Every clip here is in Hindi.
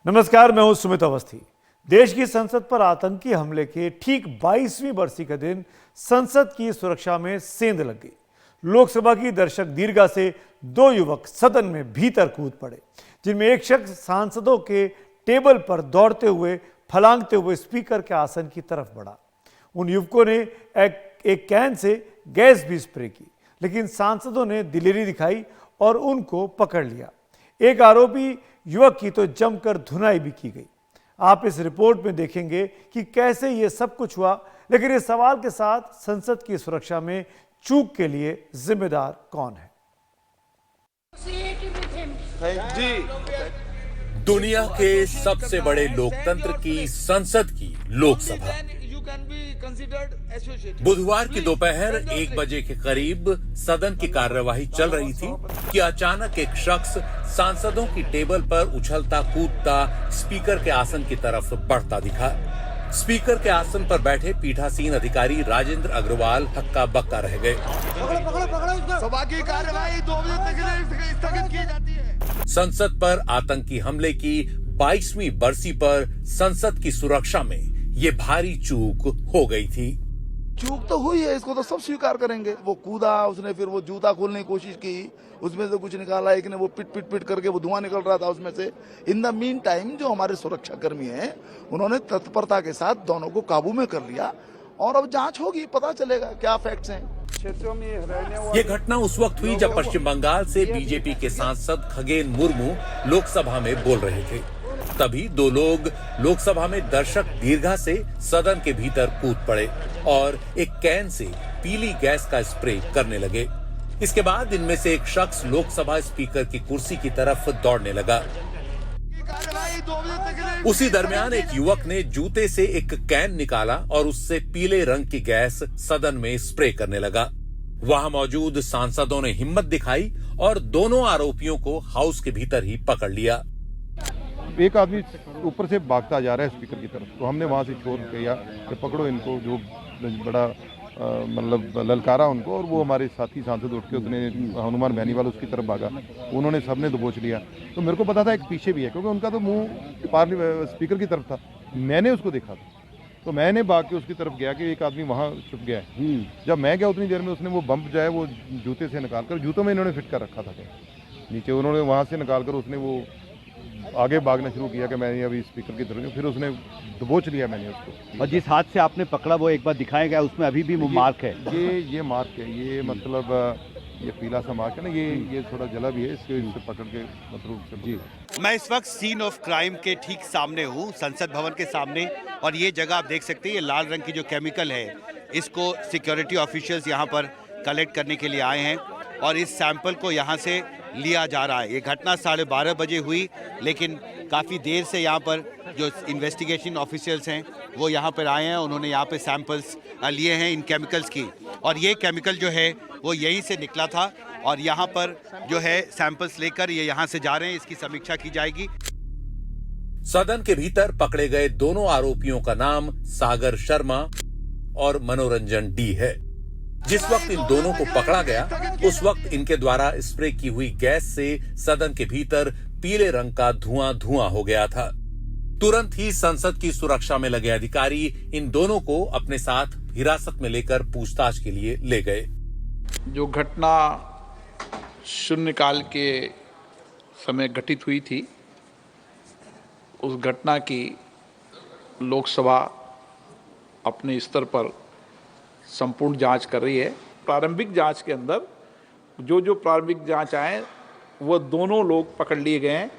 नमस्कार, मैं हूं सुमित अवस्थी। देश की संसद पर आतंकी हमले के ठीक 22वीं बरसी के दिन संसद की सुरक्षा में सेंध लग गई। लोकसभा की दर्शक दीर्घा से दो युवक सदन में भीतर कूद पड़े, जिनमें एक शख्स सांसदों के टेबल पर दौड़ते हुए फलांगते हुए स्पीकर के आसन की तरफ बढ़ा। उन युवकों ने एक कैन से गैस भी स्प्रे की, लेकिन सांसदों ने दिलेरी दिखाई और उनको पकड़ लिया। एक आरोपी युवक की तो जमकर धुनाई भी की गई। आप इस रिपोर्ट में देखेंगे कि कैसे ये सब कुछ हुआ, लेकिन इस सवाल के साथ संसद की सुरक्षा में चूक के लिए जिम्मेदार कौन है? दुनिया के सबसे बड़े लोकतंत्र की संसद की लोकसभा बुधवार की दोपहर 1 बजे के करीब सदन की कार्यवाही चल रही थी कि अचानक एक शख्स सांसदों की टेबल पर उछलता कूदता स्पीकर के आसन की तरफ बढ़ता दिखा। स्पीकर के आसन पर बैठे पीठासीन अधिकारी राजेंद्र अग्रवाल हक्का बक्का रह गए। सभा की कार्यवाही 2 बजे तक स्थगित की जाती है। संसद पर आतंकी हमले की 22वीं बरसी पर संसद की सुरक्षा में ये भारी चूक हो गई थी। चूक तो हुई है, इसको तो सब स्वीकार करेंगे। वो कूदा, उसने फिर वो जूता खोलने की कोशिश की, उसमें से कुछ निकाला, एक ने वो पिट करके वो धुआं निकल रहा था उसमें से। इन द मीन टाइम जो हमारे सुरक्षा कर्मी हैं, उन्होंने तत्परता के साथ दोनों को काबू में कर लिया और अब जांच होगी, पता चलेगा क्या फैक्ट्स हैं। ये घटना उस वक्त हुई जब पश्चिम बंगाल से बीजेपी के सांसद खगेन मुर्मू लोकसभा में बोल रहे थे। तभी दो लोग लोकसभा में दर्शक दीर्घा से सदन के भीतर कूद पड़े और एक कैन से पीली गैस का स्प्रे करने लगे। इसके बाद इनमें से एक शख्स लोकसभा स्पीकर की कुर्सी की तरफ दौड़ने लगा। उसी दरमियान एक युवक ने जूते से एक कैन निकाला और उससे पीले रंग की गैस सदन में स्प्रे करने लगा। वहां मौजूद सांसदों ने हिम्मत दिखाई और दोनों आरोपियों को हाउस के भीतर ही पकड़ लिया। एक आदमी ऊपर से भागता जा रहा है स्पीकर की तरफ, तो हमने वहां से शोर किया कि पकड़ो इनको, जो बड़ा मतलब ललकारा उनको, और वो हमारे साथी सांसद उठ के उसने हनुमान बहनीवाल उसकी तरफ भागा, उन्होंने सबने दबोच लिया। तो मेरे को पता था एक पीछे भी है, क्योंकि उनका तो मुंह स्पीकर की तरफ था। मैंने उसको देखा था, तो मैंने भाग के उसकी तरफ गया कि एक आदमी वहाँ छुप गया है। जब मैं गया उतनी देर में उसने वो बम्प जो है वो जूते से निकाल कर, जूतों में इन्होंने फिट कर रखा था नीचे, उन्होंने वहाँ से निकाल कर उसने वो आगे भागना शुरू किया कि मैंने अभी स्पीकर की तरफ, फिर उसने दबोच लिया मैंने उसको। और जिस हाथ से आपने पकड़ा वो एक बार दिखाया गया, उसमें अभी भी मार्क है। ये मार्क है, ये मतलब ये पीला सा मार्क है ना, ये थोड़ा जला भी है, इससे पकड़ के मतलब। जी, मैं इस वक्त सीन ऑफ क्राइम के ठीक सामने हूँ, संसद भवन के सामने, और ये जगह आप देख सकते हैं, ये लाल रंग की जो केमिकल है, इसको सिक्योरिटी ऑफिशियल्स यहाँ पर कलेक्ट करने के लिए आए हैं और इस सैंपल को यहाँ से लिया जा रहा है। ये घटना 12:30 बजे हुई, लेकिन काफ़ी देर से यहाँ पर जो इन्वेस्टिगेशन ऑफिशियल्स हैं वो यहाँ पर आए हैं, उन्होंने यहाँ पे सैंपल्स लिए हैं इन केमिकल्स की, और ये केमिकल जो है वो यहीं से निकला था और यहाँ पर जो है सैंपल्स लेकर ये यहाँ से जा रहे हैं, इसकी समीक्षा की जाएगी। सदन के भीतर पकड़े गए दोनों आरोपियों का नाम सागर शर्मा और मनोरंजन डी है। जिस वक्त इन दोनों को पकड़ा गया, उस वक्त इनके द्वारा स्प्रे की हुई गैस से सदन के भीतर पीले रंग का धुआं हो गया था। तुरंत ही संसद की सुरक्षा में लगे अधिकारी इन दोनों को अपने साथ हिरासत में लेकर पूछताछ के लिए ले गए। जो घटना शून्यकाल के समय घटित हुई थी, उस घटना की लोकसभा अपने स्तर पर संपूर्ण जांच कर रही है। प्रारंभिक जांच के अंदर जो प्रारंभिक जांच आए, वो दोनों लोग पकड़ लिए गए हैं,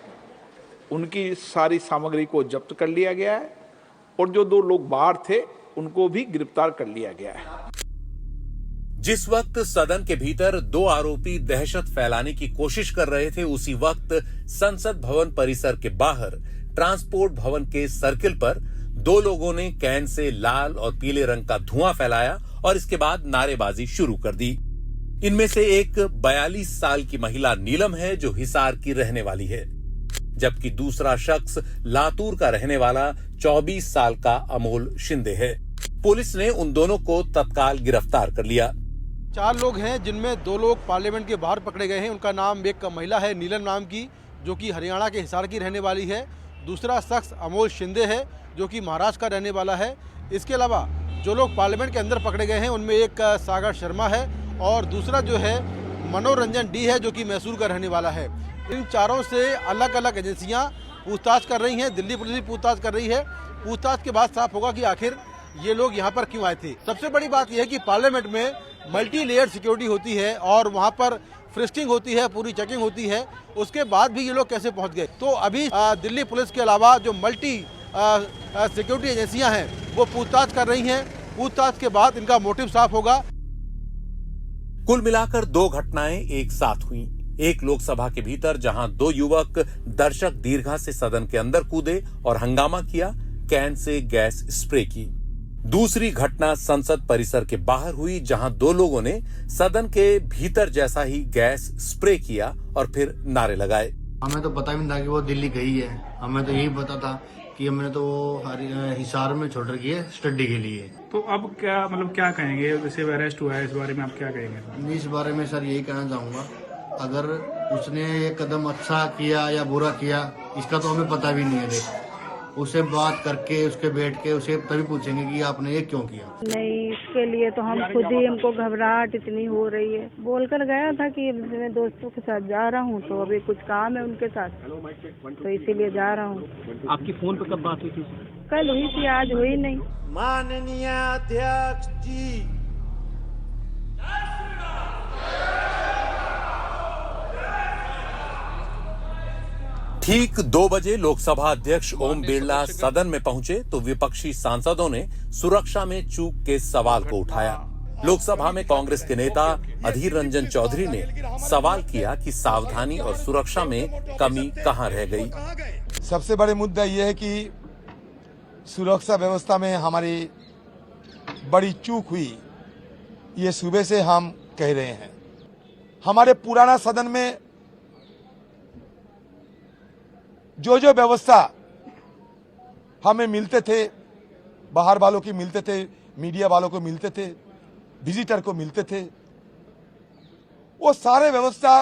उनकी सारी सामग्री को जब्त कर लिया गया है और जो 2 लोग बाहर थे उनको भी गिरफ्तार कर लिया गया है। जिस वक्त सदन के भीतर 2 आरोपी दहशत फैलाने की कोशिश कर रहे थे, उसी वक्त संसद भवन परिसर के बाहर ट्रांसपोर्ट भवन के सर्किल पर 2 लोगों ने कैन से लाल और पीले रंग का धुआं फैलाया और इसके बाद नारेबाजी शुरू कर दी। इनमें से एक 42 साल की महिला नीलम है, जो हिसार की रहने वाली है, जबकि दूसरा शख्स लातूर का रहने वाला 24 साल का अमोल शिंदे है। पुलिस ने उन दोनों को तत्काल गिरफ्तार कर लिया। 4 लोग हैं, जिनमें 2 लोग पार्लियामेंट के बाहर पकड़े गए हैं। उनका नाम, एक महिला है नीलम नाम की, जो कि हरियाणा के हिसार की रहने वाली है, दूसरा शख्स अमोल शिंदे है जो कि महाराष्ट्र का रहने वाला है। इसके अलावा जो लोग पार्लियामेंट के अंदर पकड़े गए हैं उनमें एक सागर शर्मा है और दूसरा जो है मनोरंजन डी है जो कि मैसूर का रहने वाला है। इन चारों से अलग अलग एजेंसियां पूछताछ कर रही हैं, दिल्ली पुलिस भी पूछताछ कर रही है। पूछताछ के बाद साफ होगा कि आखिर ये लोग यहाँ पर क्यों आए थे। सबसे बड़ी बात यह है कि पार्लियामेंट में मल्टी लेयर सिक्योरिटी होती है और वहाँ पर फ्रिस्किंग होती है, पूरी चेकिंग होती है, उसके बाद भी ये लोग कैसे पहुँच गए। तो अभी दिल्ली पुलिस के अलावा जो मल्टी सिक्योरिटी एजेंसियां हैं वो पूछताछ कर रही हैं। पूछताछ के बाद इनका मोटिव साफ होगा। कुल मिलाकर दो घटनाएं एक साथ हुई। एक लोकसभा के भीतर जहां दो युवक दर्शक दीर्घा से सदन के अंदर कूदे और हंगामा किया, कैन से गैस स्प्रे की। दूसरी घटना संसद परिसर के बाहर हुई जहां दो लोगों ने सदन के भीतर जैसा ही गैस स्प्रे किया और फिर नारे लगाए। हमें तो पता भी नहीं था कि वो दिल्ली गई है, हमें तो यही पता था कि हमने तो वो हिसार में छोड़ रखी है स्टडी के लिए। तो अब क्या मतलब क्या कहेंगे, जैसे अरेस्ट हुआ है इस बारे में आप क्या कहेंगे? इस बारे में सर यही कहना चाहूँगा, अगर उसने ये कदम अच्छा किया या बुरा किया इसका तो हमें पता भी नहीं है। देख उसे बात करके उसके बैठ के उसे तभी पूछेंगे कि आपने ये क्यों किया। नहीं, इसके लिए तो हम खुद ही, हमको घबराहट इतनी हो रही है। बोलकर गया था कि मैं दोस्तों के साथ जा रहा हूँ, तो अभी कुछ काम है उनके साथ तो इसीलिए जा रहा हूँ। आपकी फोन पर कब बात हुई थी? कल हुई थी, आज हुई नहीं। माननीय अध्यक्ष जी, ठीक 2 बजे लोकसभा अध्यक्ष ओम बिरला सदन में पहुंचे तो विपक्षी सांसदों ने सुरक्षा में चूक के सवाल को उठाया। लोकसभा में कांग्रेस के नेता अधीर रंजन चौधरी ने सवाल किया कि सावधानी और सुरक्षा में कमी कहां रह गई। सबसे बड़े मुद्दा यह है कि सुरक्षा व्यवस्था में हमारी बड़ी चूक हुई, ये सुबह से हम कह रहे हैं। हमारे पुराना सदन में जो व्यवस्था हमें मिलते थे, बाहर वालों की मिलते थे, मीडिया वालों को मिलते थे, विजिटर को मिलते थे, वो सारे व्यवस्था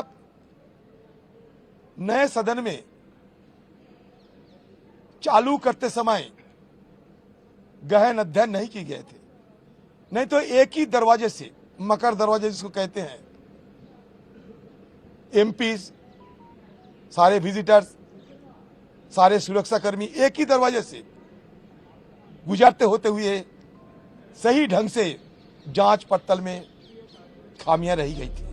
नए सदन में चालू करते समय गहन अध्ययन नहीं किए गए थे। नहीं तो एक ही दरवाजे से, मकर दरवाजे जिसको कहते हैं, एमपीज, सारे विजिटर्स, सारे सुरक्षाकर्मी एक ही दरवाजे से गुजरते होते हुए सही ढंग से जांच पड़ताल में खामियां रही गई थी।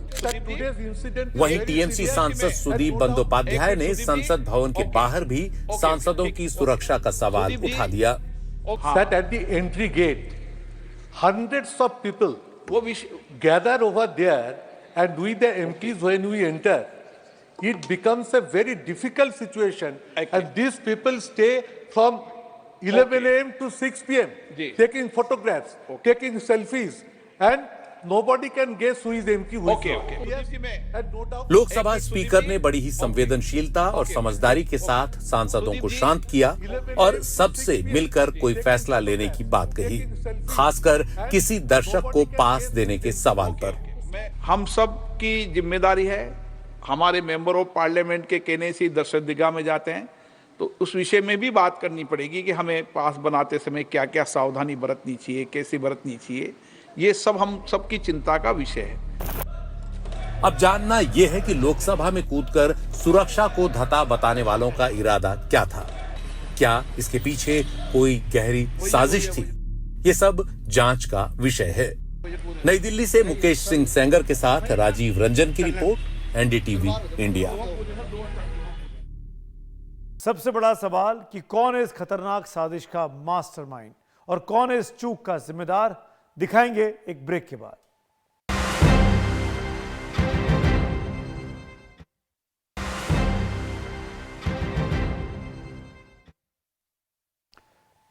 वहीं टीएमसी सांसद सुदीप बंदोपाध्याय ने संसद भवन के बाहर भी सांसदों की सुरक्षा का सवाल उठा दिया। That at the entry gate, hundreds of people gather over there, and we the MPs when we enter, it becomes a very difficult situation, and these people stay from 11 a.m. to 6 p.m. taking photographs, taking selfies, and nobody can guess who is MP, who is not. Lok Sabha speaker ने बड़ी ही संवेदनशीलता और समझदारी के साथ सांसदों को शांत किया और सबसे मिलकर कोई फैसला लेने की बात कही, खासकर किसी दर्शक को पास देने के सवाल पर। हम सब की जिम्मेदारी है, हमारे मेंबर ऑफ पार्लियामेंट के कहने से दर्शक दीर्घा में जाते हैं तो उस विषय में भी बात करनी पड़ेगी कि हमें पास बनाते समय क्या क्या सावधानी बरतनी चाहिए, कैसे बरतनी चाहिए। ये सब हम सबकी चिंता का विषय है। अब जानना यह है कि लोकसभा में कूदकर सुरक्षा को धता बताने वालों का इरादा क्या था। क्या इसके पीछे कोई गहरी साजिश थी? ये सब जांच का विषय है। नई दिल्ली से मुकेश सिंह सेंगर के साथ राजीव रंजन की रिपोर्ट, एनडीटीवी इंडिया। सबसे बड़ा सवाल कि कौन है इस खतरनाक साजिश का मास्टरमाइंड और कौन है इस चूक का जिम्मेदार, दिखाएंगे एक ब्रेक के बाद।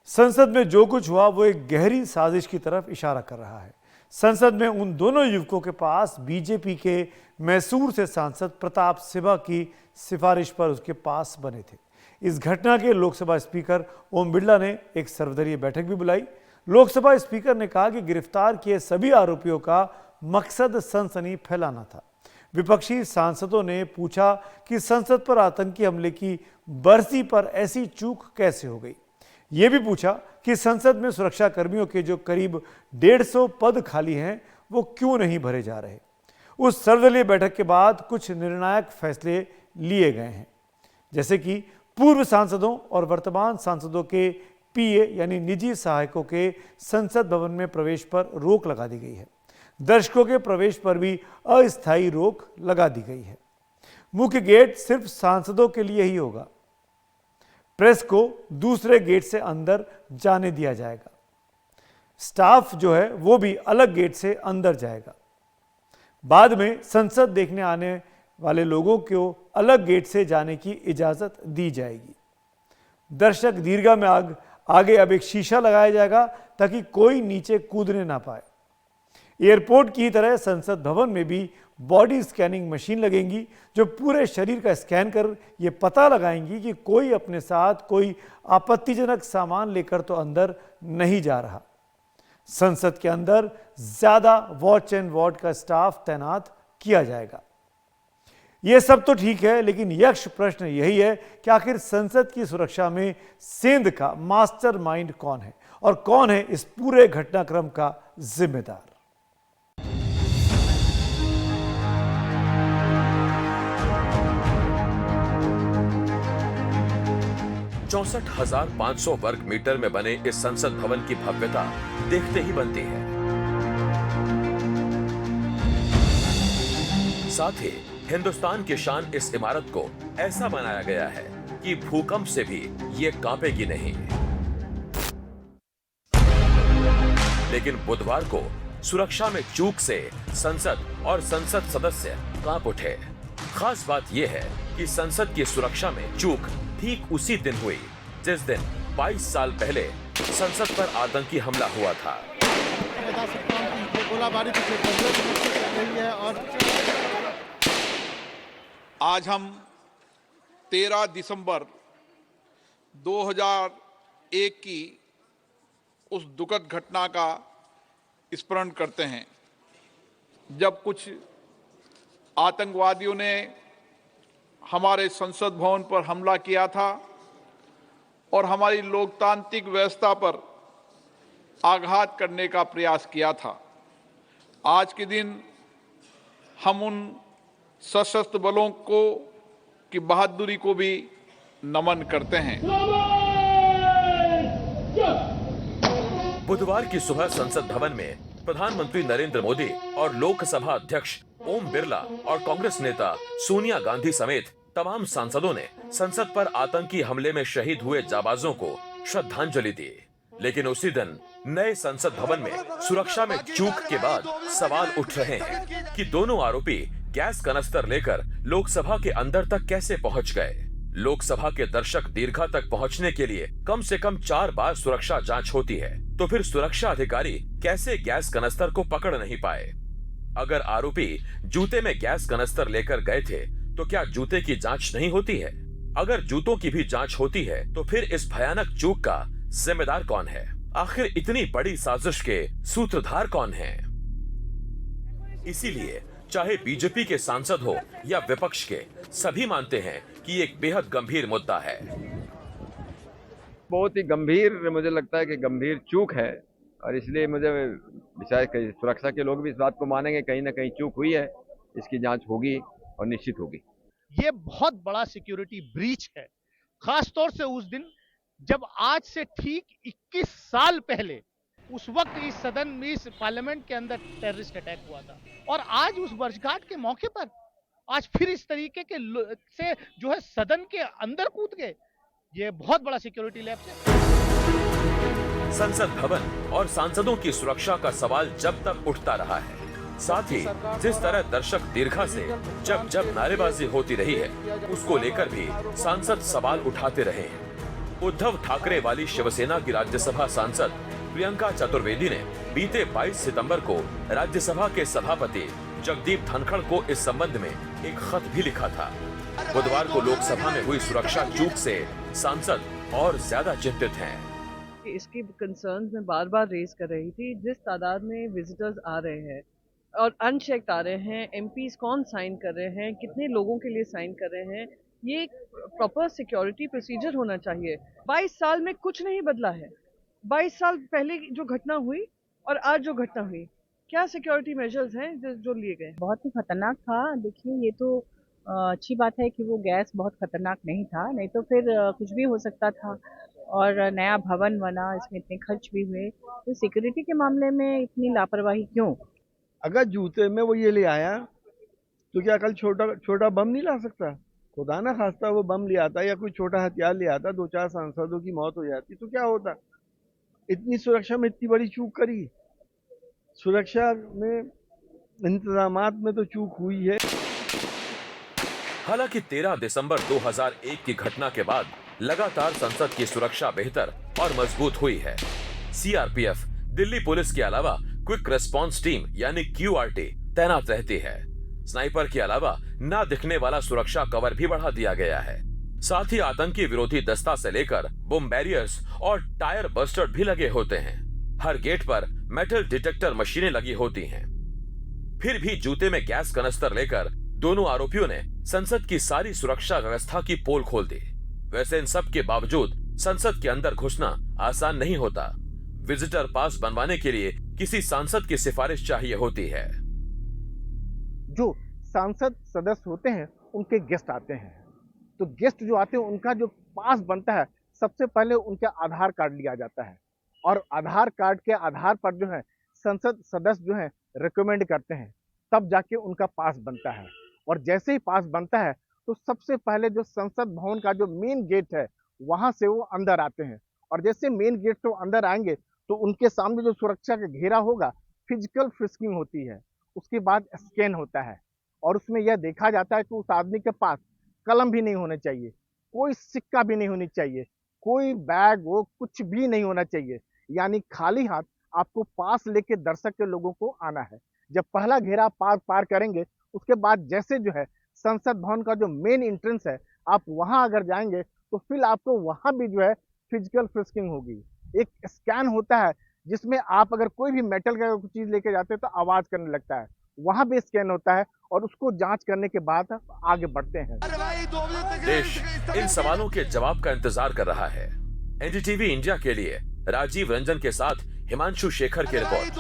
संसद में जो कुछ हुआ वो एक गहरी साजिश की तरफ इशारा कर रहा है। संसद में उन दोनों युवकों के पास बीजेपी के मैसूर से सांसद प्रताप सिंह की सिफारिश पर उसके पास बने थे। इस घटना के लोकसभा स्पीकर ओम बिरला ने एक सर्वदलीय बैठक भी बुलाई। लोकसभा स्पीकर ने कहा कि गिरफ्तार किए सभी आरोपियों का मकसद सनसनी फैलाना था। विपक्षी सांसदों ने पूछा कि संसद पर आतंकी हमले की बरसी पर ऐसी चूक कैसे हो गई। ये भी पूछा कि संसद में सुरक्षा कर्मियों के जो करीब 150 पद खाली हैं वो क्यों नहीं भरे जा रहे। उस सर्वदलीय बैठक के बाद कुछ निर्णायक फैसले लिए गए हैं, जैसे कि पूर्व सांसदों और वर्तमान सांसदों के पीए यानी निजी सहायकों के संसद भवन में प्रवेश पर रोक लगा दी गई है। दर्शकों के प्रवेश पर भी अस्थायी रोक लगा दी गई है। मुख्य गेट सिर्फ सांसदों के लिए ही होगा। प्रेस को दूसरे गेट से अंदर जाने दिया जाएगा। स्टाफ जो है वो भी अलग गेट से अंदर जाएगा। बाद में संसद देखने आने वाले लोगों को अलग गेट से जाने की इजाजत दी जाएगी। दर्शक दीर्घा में आगे अब एक शीशा लगाया जाएगा ताकि कोई नीचे कूदने ना पाए। एयरपोर्ट की तरह संसद भवन में भी बॉडी स्कैनिंग मशीन लगेंगी जो पूरे शरीर का स्कैन कर ये पता लगाएंगी कि कोई अपने साथ कोई आपत्तिजनक सामान लेकर तो अंदर नहीं जा रहा। संसद के अंदर ज्यादा वॉच एंड वार्ड का स्टाफ तैनात किया जाएगा। यह सब तो ठीक है, लेकिन यक्ष प्रश्न यही है कि आखिर संसद की सुरक्षा में सेंध का मास्टरमाइंड कौन है और कौन है इस पूरे घटनाक्रम का जिम्मेदार। 64,500 वर्ग मीटर में बने इस संसद भवन की भव्यता देखते ही बनती है। साथ ही हिंदुस्तान की शान इस इमारत को ऐसा बनाया गया है कि भूकंप से भी ये कांपेगी नहीं। लेकिन बुधवार को सुरक्षा में चूक से संसद और संसद सदस्य कांप उठे। खास बात यह है कि संसद की सुरक्षा में चूक ठीक उसी दिन हुई जिस दिन 22 साल पहले संसद पर आतंकी हमला हुआ था। बता सकता हूं कि गोलाबारी पिछले 15 दिनों से चल रही है और आज हम 13 दिसंबर 2001 की उस दुखद घटना का स्मरण करते हैं जब कुछ आतंकवादियों ने हमारे संसद भवन पर हमला किया था और हमारी लोकतांत्रिक व्यवस्था पर आघात करने का प्रयास किया था। आज के दिन हम उन सशस्त्र बलों को की बहादुरी को भी नमन करते हैं। बुधवार की सुबह संसद भवन में प्रधानमंत्री नरेंद्र मोदी और लोकसभा अध्यक्ष ओम बिरला और कांग्रेस नेता सोनिया गांधी समेत तमाम सांसदों ने संसद पर आतंकी हमले में शहीद हुए जाबाजों को श्रद्धांजलि दी। लेकिन उसी दिन नए संसद भवन में सुरक्षा में चूक के बाद सवाल उठ रहे हैं कि दोनों आरोपी गैस कनस्तर लेकर लोकसभा के अंदर तक कैसे पहुंच गए। लोकसभा के दर्शक दीर्घा तक पहुंचने के लिए कम से कम 4 बार सुरक्षा जांच होती है, तो फिर सुरक्षा अधिकारी कैसे गैस कनस्तर को पकड़ नहीं पाए। अगर आरोपी जूते में गैस कनस्तर लेकर गए थे तो क्या जूते की जांच नहीं होती है? अगर जूतों की भी जांच होती है तो फिर इस भयानक चूक का जिम्मेदार कौन है? आखिर इतनी बड़ी साजिश के सूत्रधार कौन हैं? इसीलिए चाहे बीजेपी के सांसद हो या विपक्ष के, सभी मानते हैं कि एक बेहद गंभीर मुद्दा है। बहुत ही गंभीर, मुझे लगता है कि गंभीर चूक है और इसलिए मुझे शायद सुरक्षा के लोग भी इस बात को मानेंगे कहीं ना कहीं चूक हुई है, इसकी जांच होगी और निश्चित होगी। ये बहुत बड़ा सिक्योरिटी ब्रीच है, खास तौर से उस दिन जब आज से ठीक 21 साल पहले उस वक्त इस सदन में, इस पार्लियामेंट के अंदर टेररिस्ट अटैक हुआ था और आज उस वर्षगांठ के मौके पर आज फिर इस तरीके के से जो है सदन के अंदर कूद गए। ये बहुत बड़ा सिक्योरिटी लैप्स है। संसद भवन और सांसदों की सुरक्षा का सवाल जब तक उठता रहा है, साथ ही जिस तरह दर्शक दीर्घा से जब जब नारेबाजी होती रही है उसको लेकर भी सांसद सवाल उठाते रहे हैं। उद्धव ठाकरे वाली शिवसेना की राज्यसभा सांसद प्रियंका चतुर्वेदी ने बीते 22 सितंबर को राज्यसभा के सभापति जगदीप धनखड़ को इस संबंध में एक खत भी लिखा था। बुधवार को लोकसभा में हुई सुरक्षा चूक से सांसद और ज्यादा चिंतित हैं। इसकी कंसर्न्स मैं बार बार रेज कर रही थी। जिस तादाद में विजिटर्स आ रहे हैं और अनचेक्ड आ रहे हैं, एमपीज कौन साइन कर रहे हैं, कितने लोगों के लिए साइन कर रहे हैं, ये एक प्रॉपर सिक्योरिटी प्रोसीजर होना चाहिए। 22 साल में कुछ नहीं बदला है। 22 साल पहले जो घटना हुई और आज जो घटना हुई, क्या सिक्योरिटी मेजर्स हैं जो लिए गए? बहुत ही खतरनाक था। देखिए, ये तो अच्छी बात है कि वो गैस बहुत खतरनाक नहीं था, नहीं तो फिर कुछ भी हो सकता था। और नया भवन बना, इसमें इतने खर्च भी हुए, तो सिक्योरिटी के मामले में इतनी लापरवाही क्यों? अगर जूते में वो ये ले आया तो क्या कल छोटा बम नहीं ला सकता? खुदा ना खास्ता वो बम ले आता या कोई छोटा हथियार ले आता, 2-4 सांसदों की मौत हो जाती तो क्या होता? इतनी सुरक्षा में इतनी बड़ी चूक करी, सुरक्षा में इंतजामात में तो चूक हुई है। हालांकि 13 दिसंबर 2001 की घटना के बाद लगातार संसद की सुरक्षा बेहतर और मजबूत हुई है। सीआरपीएफ, दिल्ली पुलिस के अलावा क्विक रिस्पांस टीम यानी क्यूआरटी तैनात रहती है। स्नाइपर के अलावा ना दिखने वाला सुरक्षा कवर भी बढ़ा दिया गया है। साथ ही आतंकी विरोधी दस्ता से लेकर बम बैरियर्स और टायर बस्टर भी लगे होते हैं। हर गेट पर मेटल डिटेक्टर मशीनें लगी होती हैं। फिर भी जूते में गैस कनस्तर लेकर दोनों आरोपियों ने संसद की सारी सुरक्षा व्यवस्था की पोल खोल दी। वैसे इन सब के बावजूद संसद के अंदर घुसना आसान नहीं होता। विजिटर पास बनवाने के लिए किसी सांसद की सिफारिश चाहिए होती है। जो सांसद सदस्य होते हैं उनके गेस्ट आते हैं, तो गेस्ट जो आते हैं उनका जो पास बनता है, सबसे पहले उनका आधार कार्ड लिया जाता है और आधार कार्ड के आधार पर जो है संसद सदस्य जो है रिकमेंड करते हैं, तब जाके उनका पास बनता है। और जैसे ही पास बनता है तो सबसे पहले जो संसद भवन का जो मेन गेट है वहां से वो अंदर आते हैं, और जैसे मेन गेट से अंदर आएंगे तो उनके सामने जो सुरक्षा का घेरा होगा, फिजिकल फ्रिस्किंग होती है, उसके बाद स्कैन होता है और उसमें यह देखा जाता है कि उस आदमी के पास कलम भी नहीं होना चाहिए, कोई सिक्का भी नहीं होनी चाहिए, कोई बैग हो कुछ भी नहीं होना चाहिए, यानी खाली हाथ आपको पास लेके दर्शक के लोगों को आना है। जब पहला घेरा पार करेंगे उसके बाद जैसे जो है संसद भवन का जो मेन एंट्रेंस है, आप वहां अगर जाएंगे तो फिर आपको वहां भी जो है फिजिकल फ्रिस्किंग होगी। एक स्कैन होता है जिसमें आप अगर कोई भी मेटल का कुछ चीज लेके जाते हैं तो आवाज करने लगता है, वहां भी स्कैन होता है और उसको जांच करने के बाद आगे बढ़ते हैं। देश इन सवालों के जवाब का इंतजार कर रहा है। एनडीटीवी इंडिया के लिए राजीव रंजन के साथ हिमांशु शेखर की रिपोर्ट।